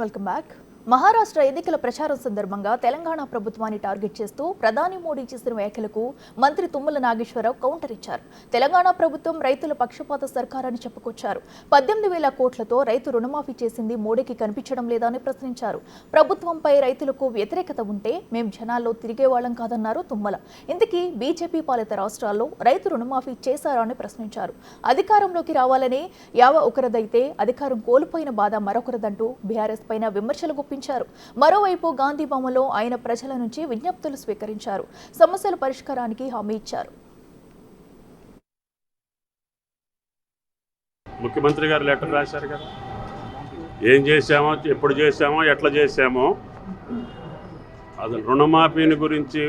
Welcome back. Maharashtra ఎన్నికల ప్రచారం సందర్భంగా తెలంగాణ ప్రభుత్వాన్ని టార్గెట్ చేస్తూ ప్రధాని మోడీ చేసిన వ్యాఖ్యలకు మంత్రి తుమ్మల నాగేశ్వరరావు కౌంటర్ ఇచ్చారు. తెలంగాణ ప్రభుత్వం రైతుల పక్షపాత సర్కారని చెప్పుకొచ్చారు. 18,000 కోట్లతో రైతు రుణమాఫీ చేసింది మోడీకి కనిపించడం లేదా అని ప్రశ్నించారు. ప్రభుత్వంపై రైతులకు వ్యతిరేకత ఉంటే మేం జనాల్లో తిరిగేవాళ్లం కాదన్నారు తుమ్మల. ఇందుకీ బీజేపీ పాలిత రాష్ట్రాల్లో రైతు రుణమాఫీ చేశారా అని ప్రశ్నించారు. అధికారంలోకి రావాలని యావ ఒకరిదైతే అధికారం కోల్పోయిన బాధ మరొకరిదంటూ బీఆర్ఎస్ పైన విమర్శలు గుప్పించారు. మరోవైపు గాంధీ బొమ్మలో ఆయన ప్రజల నుంచి విజ్ఞప్తులు స్వీకరించారు. సమస్యల పరిష్కారానికి హామీ ఇచ్చారు. ముఖ్యమంత్రి గారు లెటర్ రాశారు కదా, ఏం చేశామో, ఎప్పుడు చేశామో, ఎట్లా చేశామో. అది రుణమాఫీని గురించి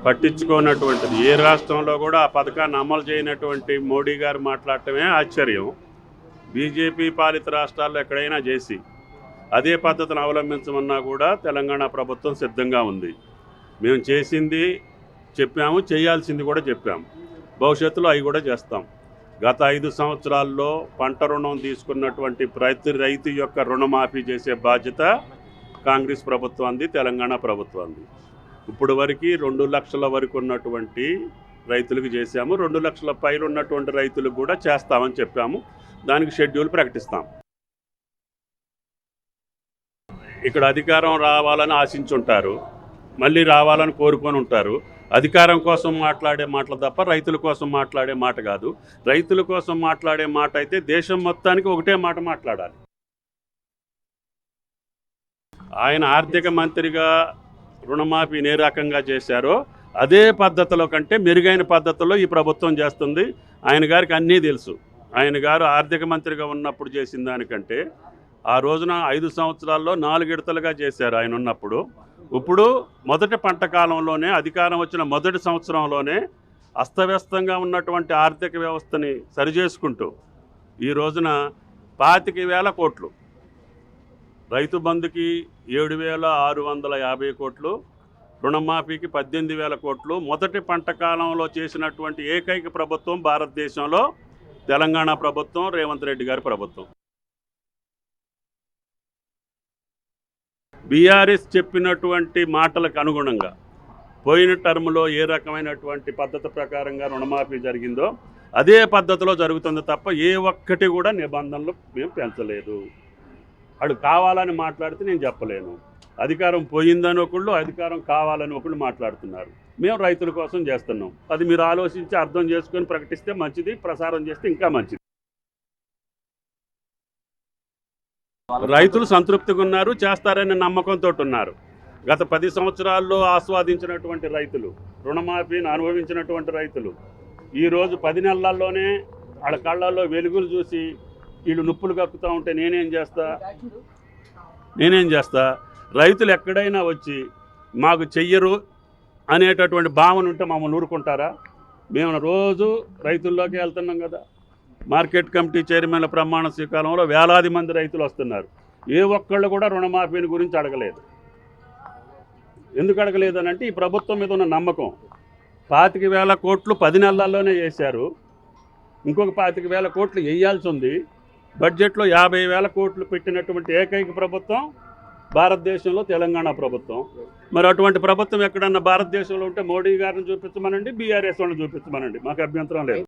పట్టించుకోనటువంటిది ఏ రాష్ట్రంలో కూడా ఆ పథకాన్ని అమలు చేయనటువంటి మోడీ గారు మాట్లాడటమే ఆశ్చర్యం. బీజేపీ పాలిత రాష్ట్రాల్లో ఎక్కడైనా చేసి అదే పద్ధతిని అవలంబించమన్నా కూడా తెలంగాణ ప్రభుత్వం సిద్ధంగా ఉంది. మేము చేసింది చెప్పాము, చేయాల్సింది కూడా చెప్పాము. భవిష్యత్తులో అవి కూడా చేస్తాం. గత 5 సంవత్సరాల్లో పంట రుణం తీసుకున్నటువంటి ప్రతి రైతు యొక్క రుణమాఫీ చేసే బాధ్యత కాంగ్రెస్ ప్రభుత్వాన్ని, తెలంగాణ ప్రభుత్వాన్ని. ఇప్పుడు వరకు 2 లక్షల వరకు ఉన్నటువంటి రైతులకు చేశాము. 2 లక్షల పైన ఉన్నటువంటి రైతులకు కూడా చేస్తామని చెప్పాము. దానికి షెడ్యూల్ ప్రకటిస్తాం. ఇక్కడ అధికారం రావాలని ఆశించుంటారు, మళ్ళీ రావాలని కోరుకొని ఉంటారు. అధికారం కోసం మాట్లాడే మాటలు తప్ప రైతుల కోసం మాట్లాడే మాట కాదు. రైతుల కోసం మాట్లాడే మాట అయితే దేశం మొత్తానికి ఒకటే మాట మాట్లాడాలి. ఆయన ఆర్థిక మంత్రిగా రుణమాఫీని ఏ రకంగా చేశారో అదే పద్ధతిలో కంటే మెరుగైన పద్ధతిలో ఈ ప్రభుత్వం చేస్తుంది. ఆయన గారికి అన్నీ తెలుసు. ఆయన గారు ఆర్థిక మంత్రిగా ఉన్నప్పుడు చేసిన దానికంటే ఆ రోజున 5 సంవత్సరాల్లో 4 విడతలుగా చేశారు ఆయన ఉన్నప్పుడు. ఇప్పుడు మొదటి పంట కాలంలోనే, అధికారం వచ్చిన మొదటి సంవత్సరంలోనే అస్తవ్యస్తంగా ఉన్నటువంటి ఆర్థిక వ్యవస్థని సరిచేసుకుంటూ ఈ రోజున 25,000 కోట్లు, రైతు బంధుకి 7,650 కోట్లు, రుణమాఫీకి 18,000 కోట్లు మొదటి పంట కాలంలో చేసినటువంటి ఏకైక ప్రభుత్వం భారతదేశంలో తెలంగాణ ప్రభుత్వం, రేవంత్ రెడ్డి గారి ప్రభుత్వం. బీఆర్ఎస్ చెప్పినటువంటి మాటలకు అనుగుణంగా పోయిన టర్మ్లో ఏ రకమైనటువంటి పద్ధతి ప్రకారంగా రుణమాఫీ జరిగిందో అదే పద్ధతిలో జరుగుతుంది తప్ప ఏ ఒక్కటి కూడా నిబంధనలు మేము పెంచలేదు. వాడు కావాలని మాట్లాడితే నేను చెప్పలేను. అధికారం పోయిందని ఒకళ్ళు, అధికారం కావాలని ఒకళ్ళు మాట్లాడుతున్నారు. మేము రైతుల కోసం చేస్తున్నాం. అది మీరు ఆలోచించి అర్థం చేసుకొని ప్రకటిస్తే మంచిది, ప్రసారం చేస్తే ఇంకా మంచిది. రైతులు సంతృప్తిగా ఉన్నారు, చేస్తారనే నమ్మకంతో ఉన్నారు. గత 10 సంవత్సరాల్లో ఆస్వాదించినటువంటి రైతులు, రుణమాఫీని అనుభవించినటువంటి రైతులు ఈరోజు 10 నెలల్లోనే వాళ్ళ కళ్ళల్లో వెలుగులు చూసి వీళ్ళు నొప్పులు కక్కుతూ ఉంటే నేనేం చేస్తా. రైతులు ఎక్కడైనా వచ్చి మాకు చెయ్యరు అనేటటువంటి భావన ఉంటే మమ్మల్ని ఊరుకుంటారా? మేము రోజు రైతుల్లోకి వెళ్తున్నాం కదా. మార్కెట్ కమిటీ చైర్మన్ల ప్రమాణ స్వీకారంలో వేలాది మంది రైతులు వస్తున్నారు. ఏ ఒక్కళ్ళు కూడా రుణమాఫీని గురించి అడగలేదు. ఎందుకు అడగలేదు అని అంటే ఈ ప్రభుత్వం మీద ఉన్న నమ్మకం. 25,000 కోట్లు 10 నెలల్లోనే చేశారు. ఇంకొక 25,000 కోట్లు వేయాల్సి ఉంది. బడ్జెట్లో 50,000 కోట్లు పెట్టినటువంటి ఏకైక ప్రభుత్వం భారతదేశంలో తెలంగాణ ప్రభుత్వం. మరి అటువంటి ప్రభుత్వం ఎక్కడన్నా భారతదేశంలో ఉంటే మోడీ గారిని చూపించమనండి, బీఆర్ఎస్ వాళ్ళని చూపించమనండి, మాకు అభ్యంతరం లేదు.